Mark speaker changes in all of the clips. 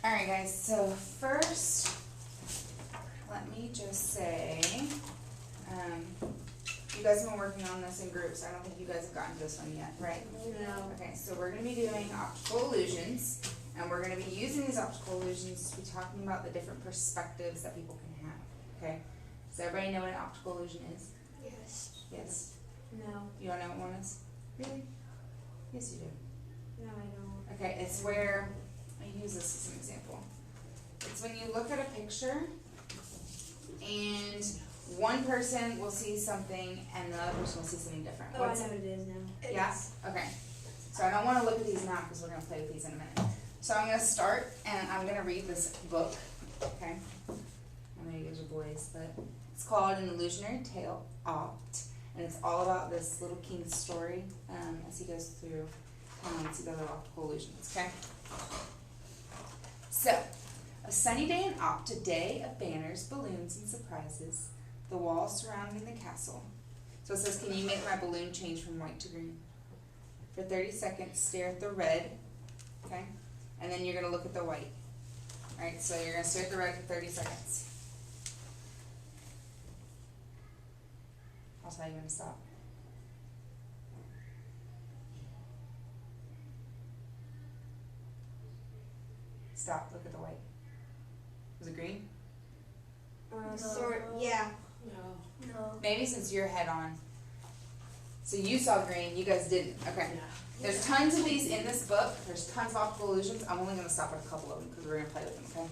Speaker 1: Alright guys, so first, let me just say, you guys have been working on this in groups. I don't think you guys have gotten to this one yet, right?
Speaker 2: No.
Speaker 1: Okay, so we're going to be doing optical illusions, and we're going to be using these optical illusions to be talking about the different perspectives that people can have, okay? Does everybody know what an optical illusion is?
Speaker 2: Yes.
Speaker 1: Yes?
Speaker 2: No.
Speaker 1: You don't know what one is? Really? Yes, you do.
Speaker 2: No, I don't.
Speaker 1: Okay, it's where, I use this as an example. It's when you look at a picture and one person will see something and the other person will see something different.
Speaker 2: Oh, I know what it is now.
Speaker 1: Yeah? Okay. So I don't want to look at these now because we're going to play with these in a minute. So I'm going to start and I'm going to read this book. Okay? I know you guys are boys, but it's called An Illusionary Tale, Opt. And it's all about this little king's story as he goes through these other optical illusions. Okay? So, a sunny day in Opt, a day of banners, balloons, and surprises. The walls surrounding the castle. So it says, can you make my balloon change from white to green? For 30 seconds, stare at the red, okay? And then you're going to look at the white. Alright, so you're going to stare at the red for 30 seconds. I'll tell you when to stop. Stop, look at the white. Was it green?
Speaker 2: Yeah.
Speaker 3: No.
Speaker 1: Maybe since you're head on. So you saw green, you guys didn't. Okay.
Speaker 3: Yeah.
Speaker 1: There's tons of these in this book. There's tons of optical illusions. I'm only going to stop at a couple of them because we're going to play with them, okay?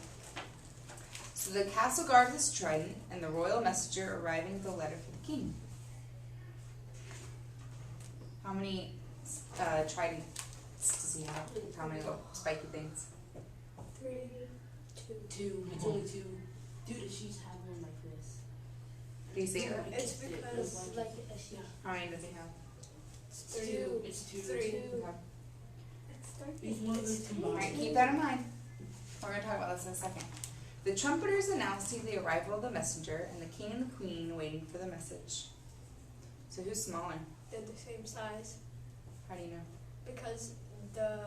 Speaker 1: So the castle guard has trident and the royal messenger arriving with a letter for the king. How many tridents does he have? How many little spiky things?
Speaker 2: 3. 2.
Speaker 3: 2. It's only 2. Dude, she's have one like this.
Speaker 1: Do you see it?
Speaker 2: It's because
Speaker 3: like
Speaker 2: a sheep.
Speaker 1: How many does he have?
Speaker 3: it's 2. It's 2.
Speaker 2: 3.
Speaker 1: Okay.
Speaker 3: Each one of those combined.
Speaker 1: Alright, keep that in mind. We're going to talk about this in a second. The trumpeters announcing the arrival of the messenger and the king and the queen waiting for the message. So who's smaller?
Speaker 4: They're the same size
Speaker 1: How do you know?
Speaker 4: because the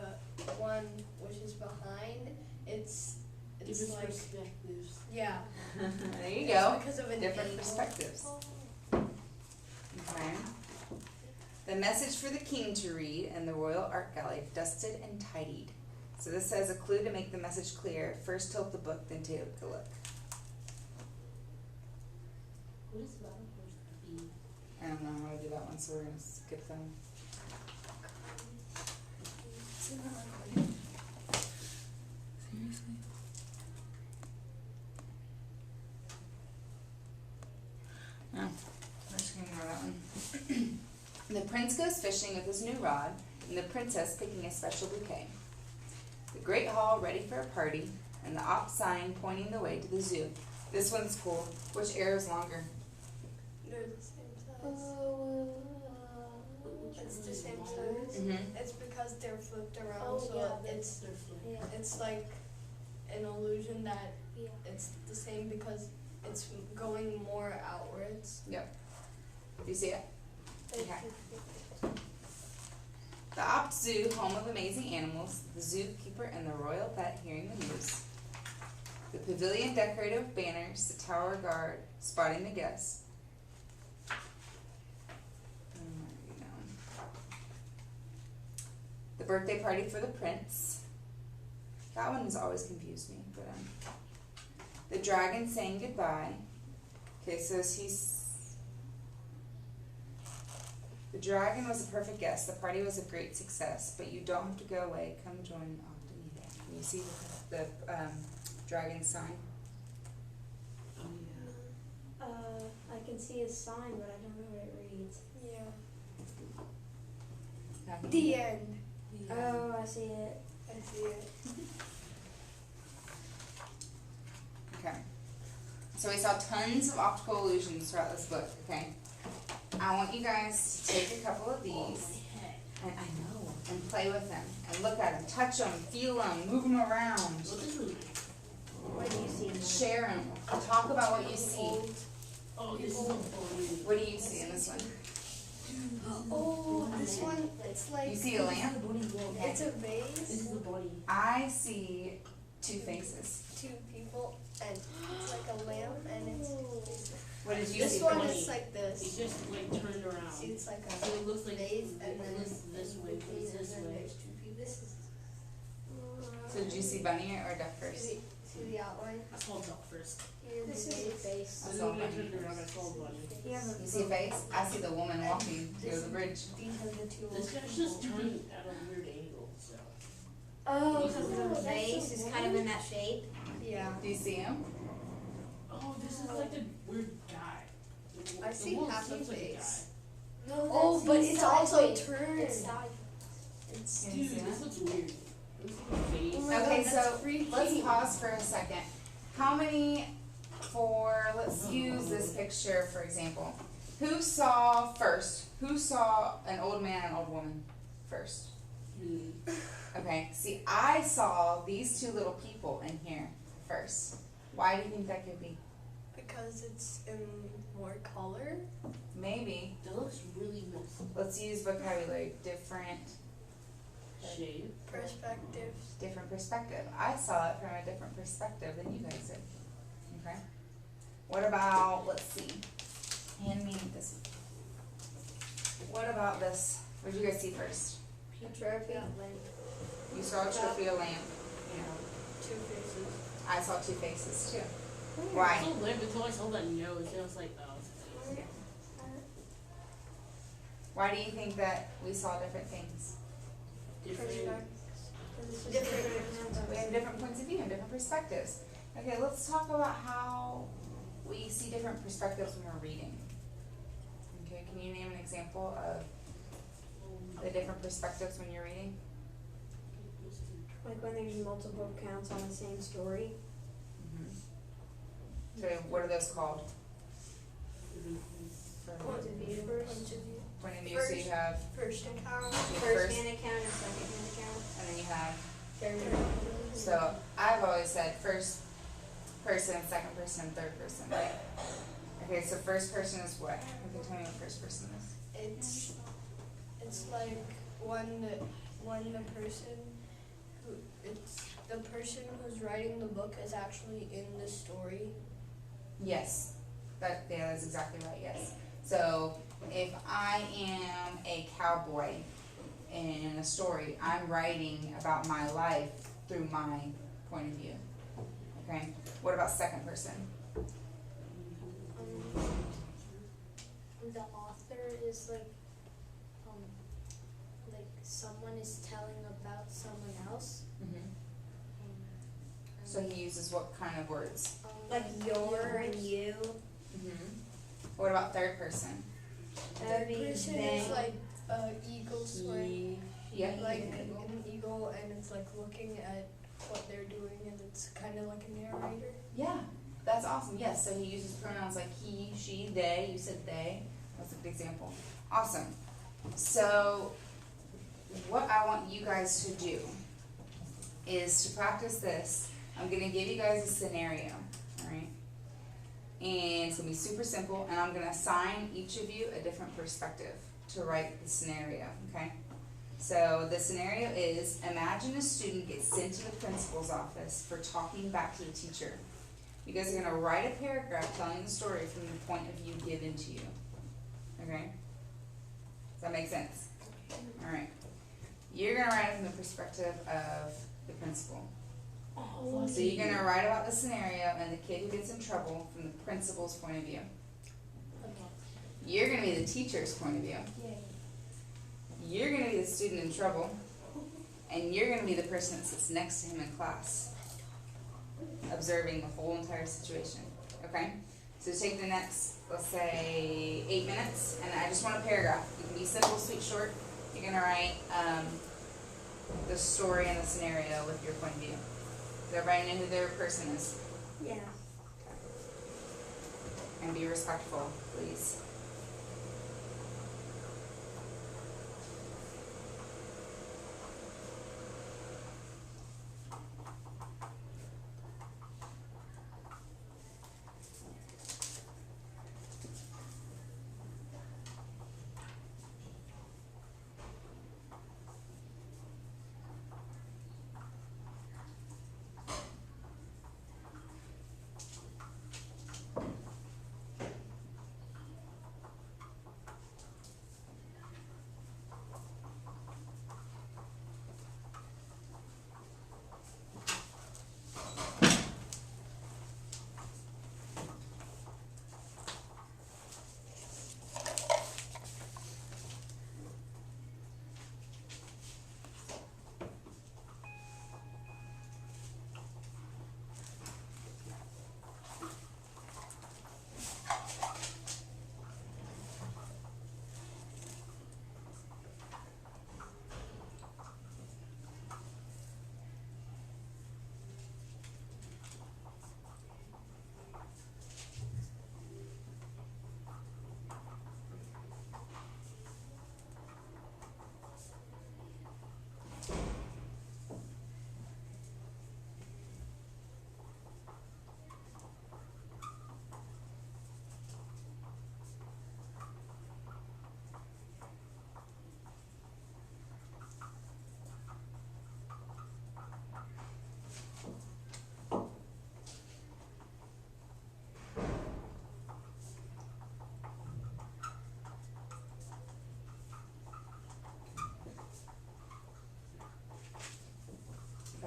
Speaker 4: one which is behind, it's
Speaker 3: Different
Speaker 4: like
Speaker 3: perspectives.
Speaker 4: yeah.
Speaker 1: There you
Speaker 4: It's
Speaker 1: go.
Speaker 4: because of an
Speaker 1: Different
Speaker 4: angle.
Speaker 1: perspectives. Okay. The message for the king to read and the royal art gallery dusted and tidied. So this says a clue to make the message clear. First tilt the book, then take a look.
Speaker 3: What is that supposed to be?
Speaker 1: I don't know how to do that one, so we're going to skip them. Seriously? Oh, we're just going to ignore that one. The prince goes fishing with his new rod, and the princess picking a special bouquet. The great hall ready for a party, and the Opt sign pointing the way to the zoo. This one's cool. Which arrow is longer?
Speaker 4: They're the same size. It's the same size.
Speaker 1: Mm-hmm.
Speaker 4: It's because they're flipped around,
Speaker 2: Oh,
Speaker 4: so
Speaker 2: yeah,
Speaker 4: it's
Speaker 2: Yeah.
Speaker 4: it's like an illusion that
Speaker 2: Yeah.
Speaker 4: it's the same because it's going more outwards.
Speaker 1: Yep. Do you see it? Okay. The Opt Zoo, home of amazing animals, the zookeeper and the royal pet hearing the news. The pavilion decorated with banners, the tower guard spotting the guests. The birthday party for the prince. That one has always confused me, but the dragon saying goodbye. Okay, so the dragon was a perfect guest. The party was a great success, but you don't have to go away. Come join Opt and eat. Can you see the dragon sign?
Speaker 3: Oh yeah.
Speaker 2: I can see a sign, but I don't know what it reads.
Speaker 4: Yeah.
Speaker 1: Nothing?
Speaker 4: The end.
Speaker 2: Oh, I see it.
Speaker 4: I see it.
Speaker 1: Okay. So we saw tons of optical illusions throughout this book, okay? I want you guys to take a couple of these, and I know, and play with them, and look at them, touch them, feel them, move them around,
Speaker 2: What do you see in there?
Speaker 1: share them, talk about what you see.
Speaker 3: Oh, this is the body.
Speaker 1: What do you see in this one?
Speaker 4: Oh, this one, it's like
Speaker 1: You see a lamp?
Speaker 4: it's a
Speaker 3: This
Speaker 4: vase.
Speaker 3: is the body.
Speaker 1: I see Two faces.
Speaker 4: two people, and it's like a lamp, and it's
Speaker 1: What did you
Speaker 4: this
Speaker 1: see?
Speaker 4: one
Speaker 3: funny.
Speaker 4: is like
Speaker 3: It's
Speaker 4: this.
Speaker 3: just like turned around.
Speaker 4: See, it's like
Speaker 3: So
Speaker 4: a
Speaker 3: it looks like
Speaker 4: vase, and then
Speaker 3: this way,
Speaker 4: and
Speaker 3: this
Speaker 4: then
Speaker 3: way.
Speaker 4: there's two people. This is
Speaker 1: So did you see bunny or duck first?
Speaker 4: see the outline.
Speaker 3: I saw duck first.
Speaker 4: Here's
Speaker 2: This
Speaker 4: the
Speaker 2: is a
Speaker 4: vase.
Speaker 2: face.
Speaker 3: And then when I turned around, I saw bunny.
Speaker 2: You have a
Speaker 1: You see a face? I see the woman walking through the bridge.
Speaker 4: These are the two
Speaker 3: This guy's just turned at a weird angle, so.
Speaker 2: Oh,
Speaker 3: because
Speaker 2: the vase is kind of in that shape.
Speaker 4: Yeah.
Speaker 1: Do you see him?
Speaker 3: Oh, this is like a weird guy.
Speaker 4: I see
Speaker 3: The wall
Speaker 4: half
Speaker 3: looks
Speaker 4: of
Speaker 3: like a
Speaker 4: face.
Speaker 2: No,
Speaker 4: Oh, but it's also turned.
Speaker 2: It's side.
Speaker 4: It's
Speaker 1: Can
Speaker 3: Dude,
Speaker 1: you see
Speaker 3: this
Speaker 1: that?
Speaker 3: looks weird. This is like a face.
Speaker 4: Oh my
Speaker 1: Okay,
Speaker 4: God,
Speaker 1: so
Speaker 4: that's freaky.
Speaker 1: let's pause for a second. How many let's use this picture for example. Who saw an old man and an old woman first?
Speaker 3: Me.
Speaker 1: Okay, see, I saw these two little people in here first. Why do you think that could be?
Speaker 4: because it's in more color.
Speaker 1: Maybe.
Speaker 3: That looks really messy.
Speaker 1: Let's use vocabulary. Different
Speaker 3: Shade.
Speaker 1: perspective. I saw it from a different perspective than you guys did. Okay? What about, let's see. Hand me this. What about this? What did you guys see first?
Speaker 2: A trophy.
Speaker 1: You saw a trophy of lamp.
Speaker 3: Yeah.
Speaker 4: Two faces.
Speaker 1: I saw two faces too.
Speaker 3: I
Speaker 1: Why?
Speaker 3: saw limp until I saw that nose, and I was like, oh.
Speaker 1: Why do you think that we saw different things?
Speaker 3: Different.
Speaker 1: We have different points of view and different perspectives. Okay, let's talk about how we see different perspectives when we're reading. Okay, can you name an example of the different perspectives when you're reading?
Speaker 2: Like when there's multiple accounts on the same story.
Speaker 1: So what are those called?
Speaker 4: Point of view.
Speaker 1: Point of view, so you have
Speaker 4: First account.
Speaker 2: First hand account and second hand account.
Speaker 1: and then you have,
Speaker 2: Third.
Speaker 1: so I've always said first person, second person, and third person, right? Okay, so first person is what? You can tell me what first person is.
Speaker 4: It's like when the person it's the person who's writing the book is actually in the story.
Speaker 1: Yes, that's exactly right, yes. So if I am a cowboy in a story, I'm writing about my life through my point of view. Okay, what about second person?
Speaker 5: The author is like someone is telling about someone else.
Speaker 1: So he uses what kind of words?
Speaker 2: Like your and you.
Speaker 1: What about third person?
Speaker 2: That means
Speaker 4: Person
Speaker 2: they.
Speaker 4: is like eagle swing.
Speaker 1: Yep.
Speaker 4: Like an eagle, and it's like looking at what they're doing, and it's kind of like a narrator.
Speaker 1: Yeah, that's awesome. Yes, so he uses pronouns like he, she, they. You said they. That's a good example. Awesome. So what I want you guys to do is to practice this. I'm going to give you guys a scenario, alright? And it's going to be super simple, and I'm going to assign each of you a different perspective to write the scenario, okay? So the scenario is, imagine a student gets sent to the principal's office for talking back to the teacher. You guys are going to write a paragraph telling the story from the point of view given to you, okay? Does that make sense? Alright. You're going to write it from the perspective of the principal. So you're going to write about the scenario and the kid who gets in trouble from the principal's point of view. You're going to be the teacher's point of view. You're going to be the student in trouble. And you're going to be the person that sits next to him in class, observing the whole entire situation. Okay? So take the next, let's say, 8 minutes, and I just want a paragraph. You can be simple, sweet, short. You're going to write the story and the scenario with your point of view. Does everybody know who their person is?
Speaker 2: Yeah.
Speaker 1: And be respectful, please.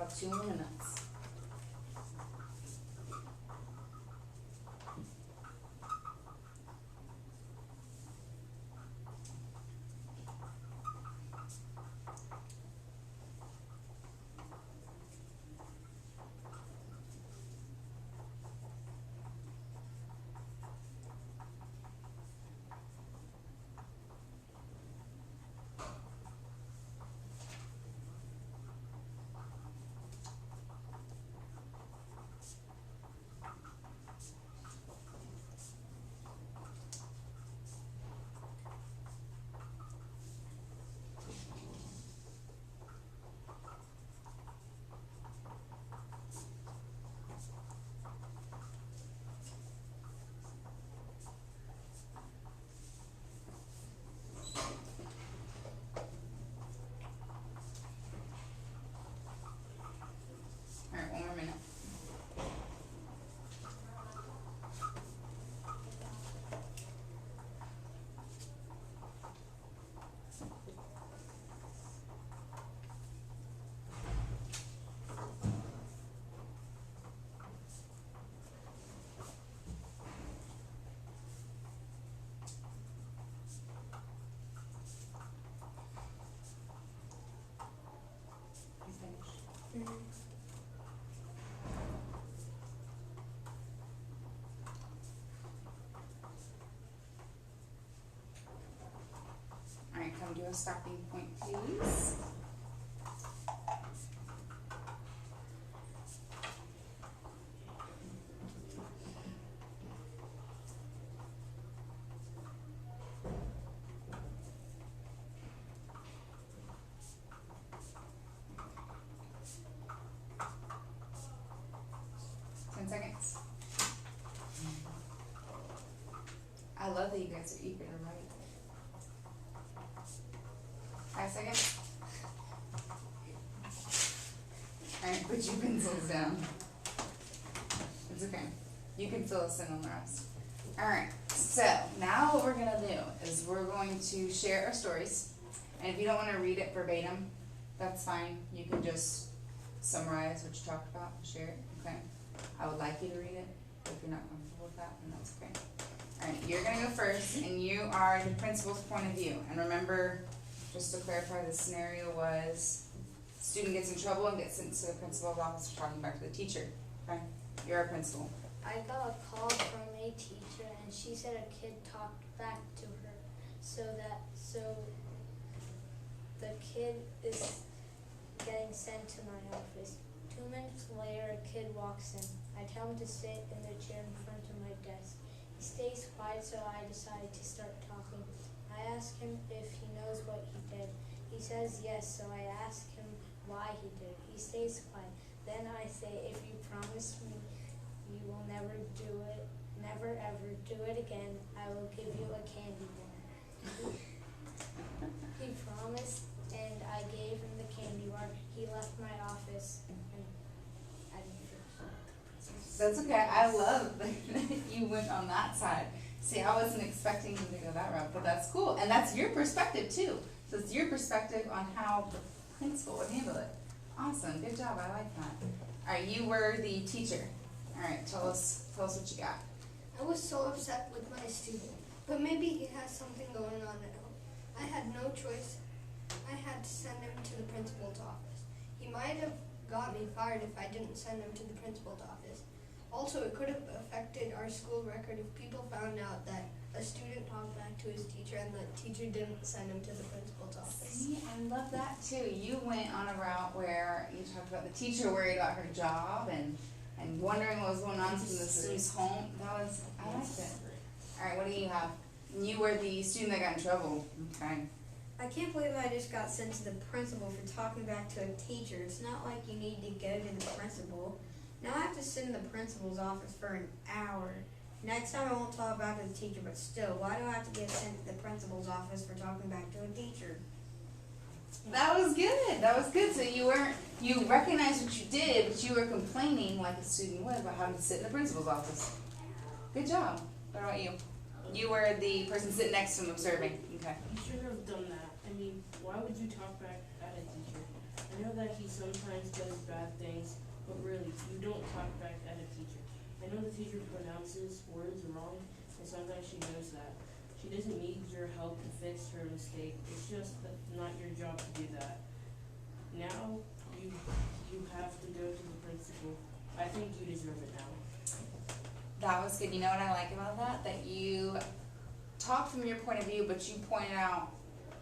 Speaker 1: About 2 more minutes. Alright, 1 more minute. You finished? Alright, come to a stopping point, please. Seconds. I love that you guys are eager to write. 5 seconds. Alright, put your pencils down. It's okay. You can fill us in on the rest. Alright, so now what we're gonna do is we're going to share our stories. And if you don't want to read it verbatim, that's fine. You can just summarize what you talked about and share it, okay? I would like you to read it, but if you're not comfortable with that, then that's okay. Alright, you're gonna go first, and you are the principal's point of view. And remember, just to clarify, the scenario was student gets in trouble and gets sent to the principal's office for talking back to the teacher. Okay? You're a principal.
Speaker 5: I got a call from a teacher, and she said a kid talked back to her, so the kid is getting sent to my office. 2 minutes later, a kid walks in. I tell him to sit in the chair in front of my desk. He stays quiet, so I decide to start talking. I ask him if he knows what he did. He says yes, so I ask him why he did it. He stays quiet. Then I say, if you promise me you will never ever do it again, I will give you a candy bar. He promised, and I gave him the candy bar. He left my office, and I didn't finish.
Speaker 1: That's okay. I love that you went on that side. See, I wasn't expecting you to go that route, but that's cool. And that's your perspective too. So it's your perspective on how the principal would handle it. Awesome. Good job. I like that. Alright, you were the teacher. Alright, tell us what you got.
Speaker 4: I was so upset with my student, but maybe he has something going on at home. I had no choice. I had to send him to the principal's office. He might have got me fired if I didn't send him to the principal's office. Also, it could have affected our school record if people found out that a student talked back to his teacher and the teacher didn't send him to the principal's office.
Speaker 1: See, I love that too. You went on a route where you talked about the teacher worried about her job and wondering what was going on from the student's home. I liked it. Alright, what do you have? You were the student that got in trouble. Okay.
Speaker 2: I can't believe I just got sent to the principal for talking back to a teacher. It's not like you need to go to the principal. Now I have to sit in the principal's office for an hour. Next time I won't talk back to the teacher, but still, why do I have to get sent to the principal's office for talking back to a teacher?
Speaker 1: That was good. That was good. So you recognized what you did, but you were complaining like a student would about having to sit in the principal's office. Good job. What about you? You were the person sitting next to him observing. Okay.
Speaker 3: You shouldn't have done that. I mean, why would you talk back at a teacher? And I know that he sometimes does bad things, but really, you don't talk back at a teacher. I know the teacher pronounces words wrong, and sometimes she knows that. She doesn't need your help to fix her mistake. It's just that not your job to do that. Now, you have to go to the principal. I think you deserve it now.
Speaker 1: That was good. You know what I like about that? That you talk from your point of view, but you pointed out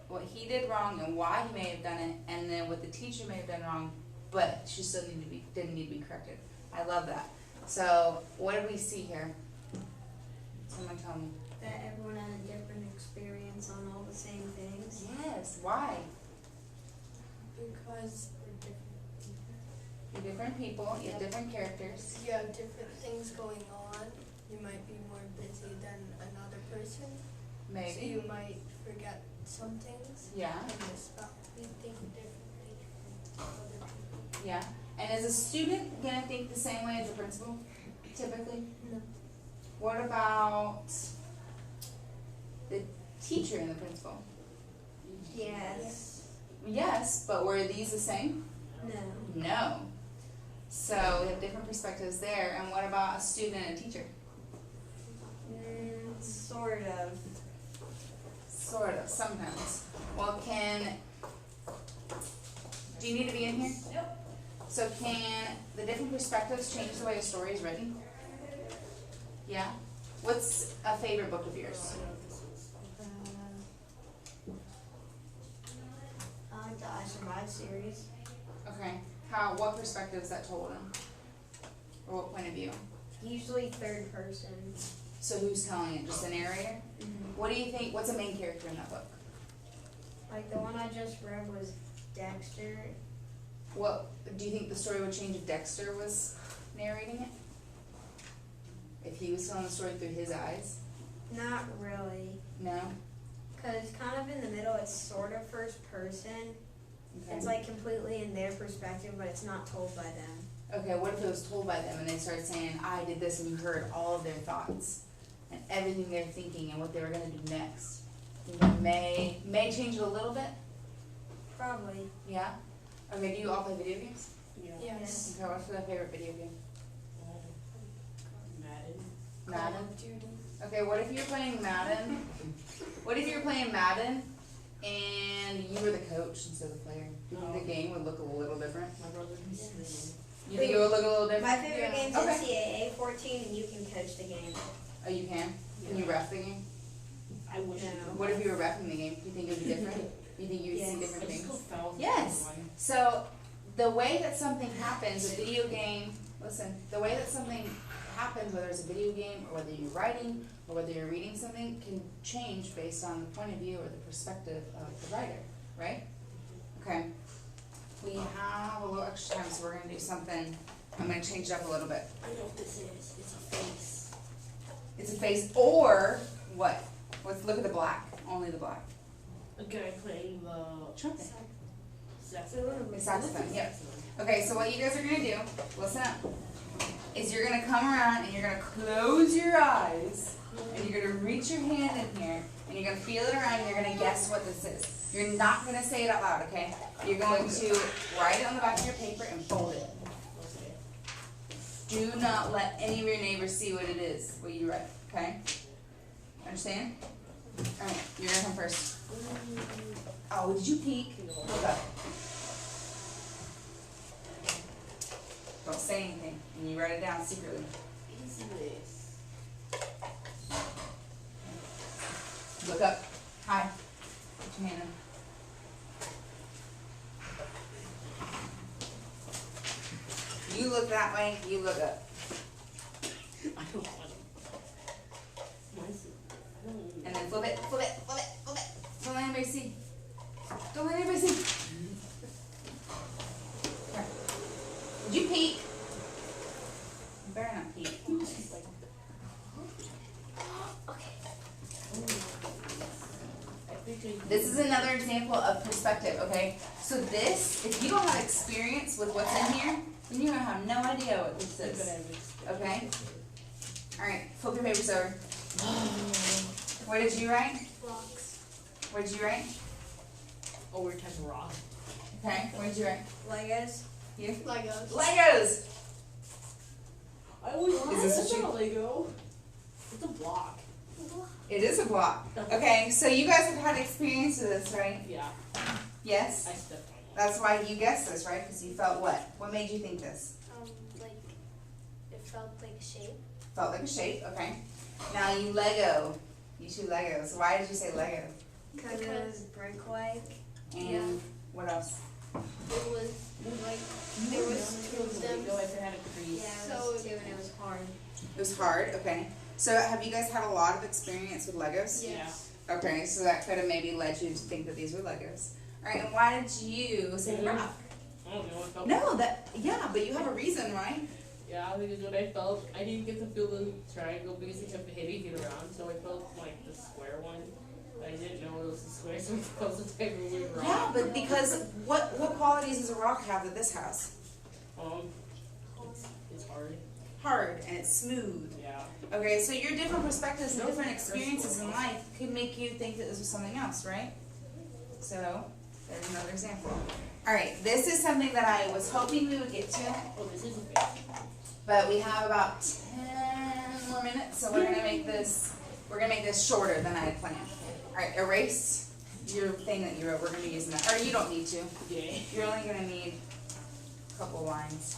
Speaker 1: what he did wrong and why he may have done it, and then what the teacher may have done wrong, but she still didn't need to be corrected. I love that. So, what did we see here? Someone tell me.
Speaker 2: That everyone had a different experience on all the same things.
Speaker 1: Yes. Why?
Speaker 4: Because
Speaker 1: You're different people. You have different characters.
Speaker 4: you have different things going on. You might be more busy than another person. So
Speaker 1: Maybe.
Speaker 4: you might forget some things.
Speaker 1: Yeah.
Speaker 4: And miss stuff.
Speaker 5: We think differently from other people.
Speaker 1: Yeah. And is a student gonna think the same way as a principal? Typically.
Speaker 4: No.
Speaker 1: What about the teacher and the principal?
Speaker 2: Yes.
Speaker 1: Yes, but were these the same?
Speaker 2: No.
Speaker 1: No. So we have different perspectives there. And what about a student and a teacher?
Speaker 2: Sort of.
Speaker 1: Sort of, sometimes. Well, do you need to be in here?
Speaker 2: Yep.
Speaker 1: So can the different perspectives change the way a story is written? Yeah? What's a favorite book of yours?
Speaker 3: I know what this is.
Speaker 2: I like the I Survived series.
Speaker 1: Okay. What perspective is that told in? Or what point of view?
Speaker 2: Usually third person.
Speaker 1: So who's telling it? Just the narrator? What do you think, what's the main character in that book?
Speaker 2: Like the one I just read was Dexter.
Speaker 1: What, do you think the story would change if Dexter was narrating it? If he was telling the story through his eyes?
Speaker 2: Not really.
Speaker 1: No?
Speaker 2: Because kind of in the middle, it's sort of first person.
Speaker 1: Okay.
Speaker 2: It's like completely in their perspective, but it's not told by them.
Speaker 1: Okay, what if it was told by them and they started saying, I did this, and you heard all of their thoughts and everything they're thinking and what they were gonna do next? Think it may change it a little bit?
Speaker 2: Probably.
Speaker 1: Yeah? Okay, do you all play video games?
Speaker 3: Yeah.
Speaker 2: Yes.
Speaker 1: Okay, what's your favorite video game?
Speaker 3: Madden.
Speaker 1: Madden?
Speaker 4: Call of Duty.
Speaker 1: Okay, what if you're playing Madden? What if you're playing Madden and you were the coach instead of the player? Do you think the game would look a little different?
Speaker 3: My brother, he's streaming.
Speaker 1: You think it would look a little different?
Speaker 2: My favorite game's
Speaker 1: Okay.
Speaker 2: NCAA 14, and you can coach the game.
Speaker 1: Oh, you can? Can you ref the game?
Speaker 3: I wish
Speaker 2: No.
Speaker 3: you could.
Speaker 1: What if you were refing the game? Do you think it would be different? You think you would see
Speaker 2: Yes.
Speaker 1: different
Speaker 3: I just
Speaker 1: things?
Speaker 3: go foul.
Speaker 1: Yes. So the way that something happens, a video game, listen, the way that something happens, whether it's a video game or whether you're writing or whether you're reading something, can change based on the point of view or the perspective of the writer, right? Okay. We have a little extra time, so we're gonna do something. I'm gonna change it up a little bit.
Speaker 3: I know what this is. It's a face.
Speaker 1: It's a face or what? Let's look at the black. Only the black.
Speaker 3: A guy playing the
Speaker 1: Trumpet.
Speaker 3: saxophone.
Speaker 1: The saxophone, yep. Okay, so what you guys are gonna do, listen up, is you're gonna come around and you're gonna close your eyes and you're gonna reach your hand in here and you're gonna feel it around and you're gonna guess what this is. You're not gonna say it out loud, okay? You're going to write it on the back of your paper and fold it.
Speaker 3: Okay.
Speaker 1: Do not let any of your neighbors see what it is, what you write, okay? Understand? Alright, you're gonna come first. Oh, did you peek? Look up. Don't say anything, and you write it down secretly.
Speaker 3: Easy this.
Speaker 1: Look up. Hi. Put your hand in. You look that way, you look up.
Speaker 3: I don't want it. Mine's, I don't need
Speaker 1: And then flip it, flip it, flip it, flip it. Don't let anybody see. Don't let anybody see. Here. Did you peek? You better not peek. This is another example of perspective, okay? So this, if you don't have experience with what's in here, then you're gonna have no idea what this is, okay? Alright, flip your papers over. What did you write?
Speaker 5: Rocks.
Speaker 1: What did you write?
Speaker 3: Oh, we're typing rock.
Speaker 1: Okay, what did you write?
Speaker 2: Legos.
Speaker 1: You?
Speaker 4: Legos.
Speaker 1: Legos!
Speaker 3: I always
Speaker 1: Is this
Speaker 3: that's
Speaker 1: what you-
Speaker 3: not a Lego. It's a block.
Speaker 1: It is a block. Okay, so you guys have had experience with this, right?
Speaker 3: Yeah,
Speaker 1: Yes?
Speaker 3: I stepped on one.
Speaker 1: That's why you guessed this, right? Because you felt what? What made you think this?
Speaker 5: Like it felt like a shape.
Speaker 1: Felt like a shape, okay. Now you Lego. You two Legos. Why did you say Lego?
Speaker 2: Because it was brick-like.
Speaker 1: And what else?
Speaker 4: It was like there was two of them.
Speaker 3: Lego if it had a crease.
Speaker 2: Yeah, it was two and it was hard.
Speaker 1: It was hard, okay. So have you guys had a lot of experience with Legos?
Speaker 3: Yeah.
Speaker 1: Okay, so that could have maybe led you to think that these were Legos. Alright, and why did you say rock?
Speaker 3: I don't know. I felt
Speaker 1: No, yeah, but you have a reason, right?
Speaker 3: Yeah, because when I felt, I didn't get to feel the triangle because it kept hitting it around, so I felt like the square one. I didn't know it was the square, so I felt the type of weird rock.
Speaker 1: Yeah, but because what qualities does a rock have that this has?
Speaker 3: It's hard.
Speaker 1: Hard and it's smooth.
Speaker 3: Yeah.
Speaker 1: Okay, so your different perspectives and different experiences in life could make you think that this was something else, right? So, there's another example. Alright, this is something that I was hoping we would get to,
Speaker 3: Oh, this isn't big.
Speaker 1: but we have about 10 more minutes, so we're gonna make this shorter than I had planned. Alright, erase your thing that you wrote. We're gonna be using that. Or you don't need to.
Speaker 3: Yeah.
Speaker 1: You're only gonna need a couple lines.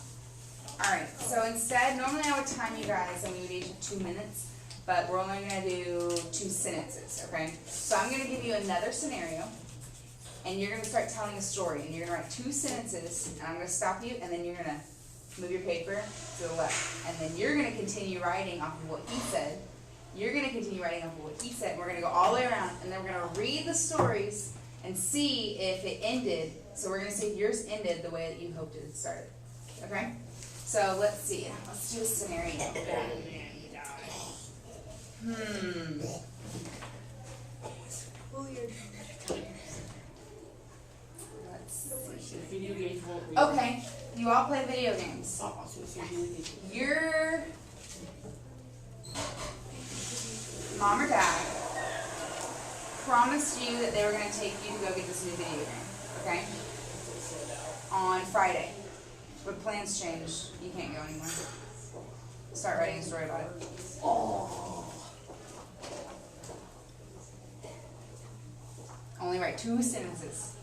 Speaker 1: Alright, so instead, normally I would time you guys and we would each have 2 minutes, but we're only gonna do 2 sentences, okay? So I'm gonna give you another scenario, and you're gonna start telling a story, and you're gonna write 2 sentences, and I'm gonna stop you, and then you're gonna move your paper to the left, and then you're gonna continue writing off of what he said. You're gonna continue writing off of what he said, and we're gonna go all the way around, and then we're gonna read the stories and see if it ended. So we're gonna see if yours ended the way that you hoped it started. Okay? So let's see. Let's do a scenario. Let's see.
Speaker 3: Video games won't read.
Speaker 1: Okay, you all play video games.
Speaker 3: Oh, so video games.
Speaker 1: Your mom or dad promised you that they were going to take you to go get this new video game, okay? On Friday. But plans changed. You can't go anymore. Start writing a story about it. Only write 2 sentences.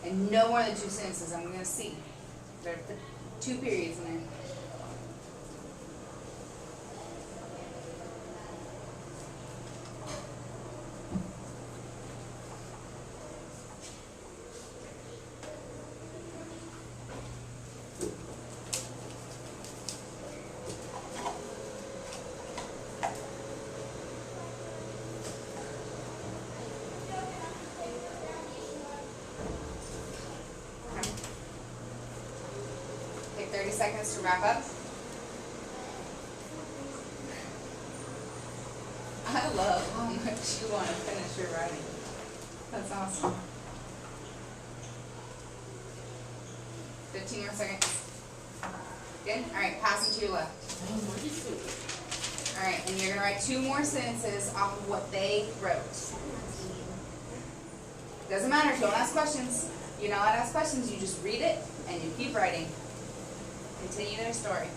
Speaker 1: And no more than 2 sentences. I'm going to see. There are 2 periods in there. Take 30 seconds to wrap up. I love how much you want to finish your writing. That's awesome. 15 more seconds. Good? Alright, pass it to your left. Alright, and you're going to write 2 more sentences off of what they wrote. Doesn't matter, don't ask questions. You're not allowed to ask questions, you just read it and you keep writing. Continue their story.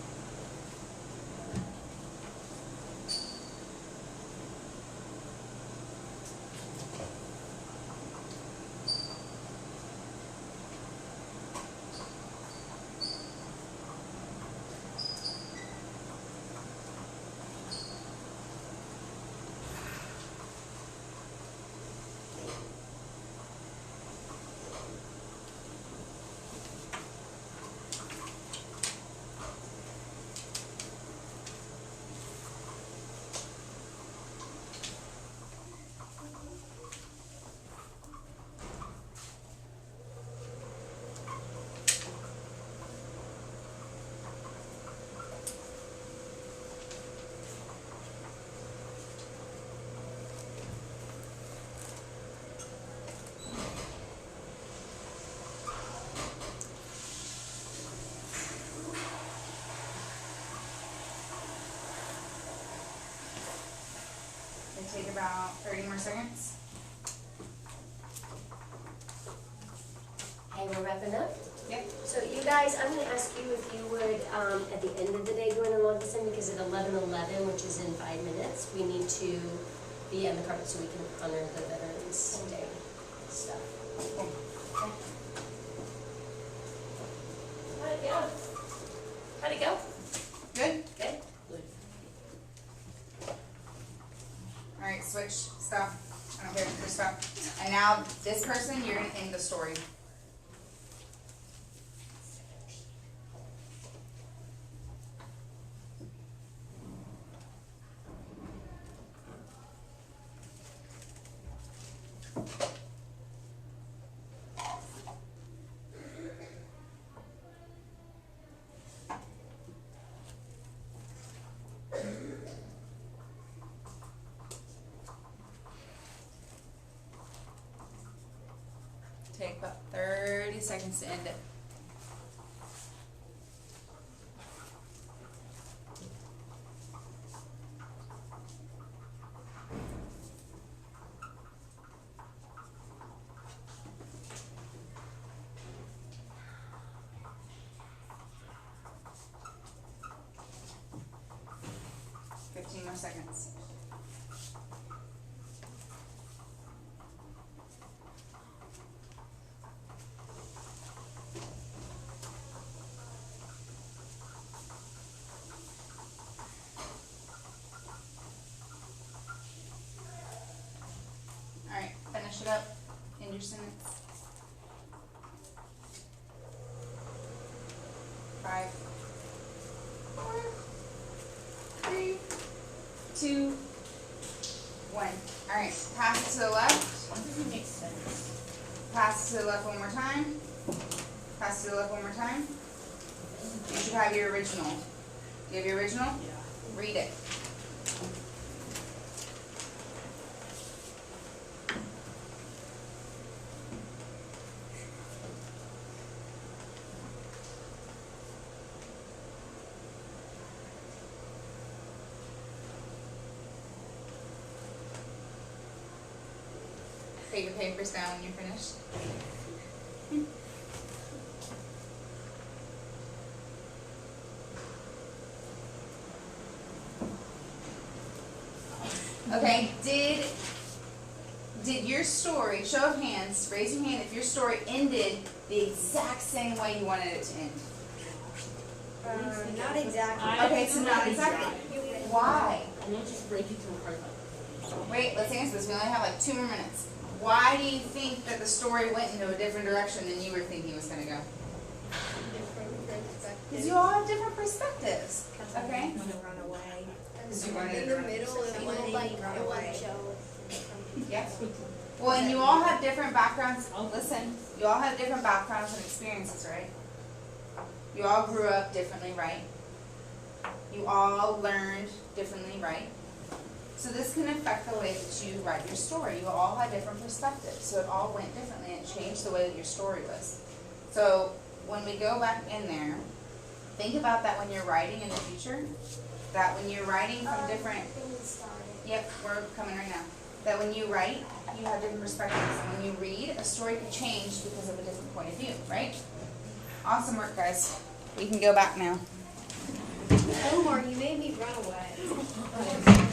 Speaker 1: take about 30 more seconds.
Speaker 6: Hey, we're wrapping up.
Speaker 1: Yep.
Speaker 6: So you guys, I'm gonna ask you if you would, at the end of the day, go in and log this in, because at 11:11, which is in 5 minutes, we need to be on the carpet so we can honor the Veterans Day stuff. How'd it go? How'd it go?
Speaker 1: Good?
Speaker 6: Good.
Speaker 1: Alright, switch. Stop. I don't care. Just stop. And now, this person, you're gonna end the story. Take about 30 seconds to end it. More seconds. Alright, finish it up. End your sentence. 5, 4, 3, 2, 1. Alright, pass it to the left.
Speaker 3: That doesn't make sense.
Speaker 1: Pass it to the left one more time. Pass it to the left one more time. You should have your original. Do you have your original?
Speaker 3: Yeah.
Speaker 1: Read it. Put your papers down when you're finished. Okay, did your story, show of hands, raise your hand if your story ended the exact same way you wanted it to end?
Speaker 2: Not exactly.
Speaker 1: Okay, so not exactly. Why?
Speaker 3: And then just break it to apart.
Speaker 1: Wait, let's answer this. We only have like 2 more minutes. Why do you think that the story went into a different direction than you were thinking it was going to go? Because you all have different perspectives. Okay?
Speaker 2: I'm gonna run away.
Speaker 1: Because you wanted
Speaker 2: In
Speaker 1: to
Speaker 2: the
Speaker 1: run.
Speaker 2: middle and
Speaker 5: You
Speaker 2: letting
Speaker 5: know, like,
Speaker 2: me run
Speaker 5: I want
Speaker 2: away.
Speaker 5: Joe.
Speaker 1: Yes. Well, and you all have different backgrounds. Listen, you all have different backgrounds and experiences, right? You all grew up differently, right? You all learned differently, right? So this can affect the way that you write your story. You all had different perspectives, so it all went differently and it changed the way that your story was. So when we go back in there, think about that when you're writing in the future. That when you're writing from different, yep, we're coming right now. That when you write, you have different perspectives. And when you read, a story could change because of a different point of view, right? Awesome work, guys. We can go back now.
Speaker 2: Omar, you made me run away.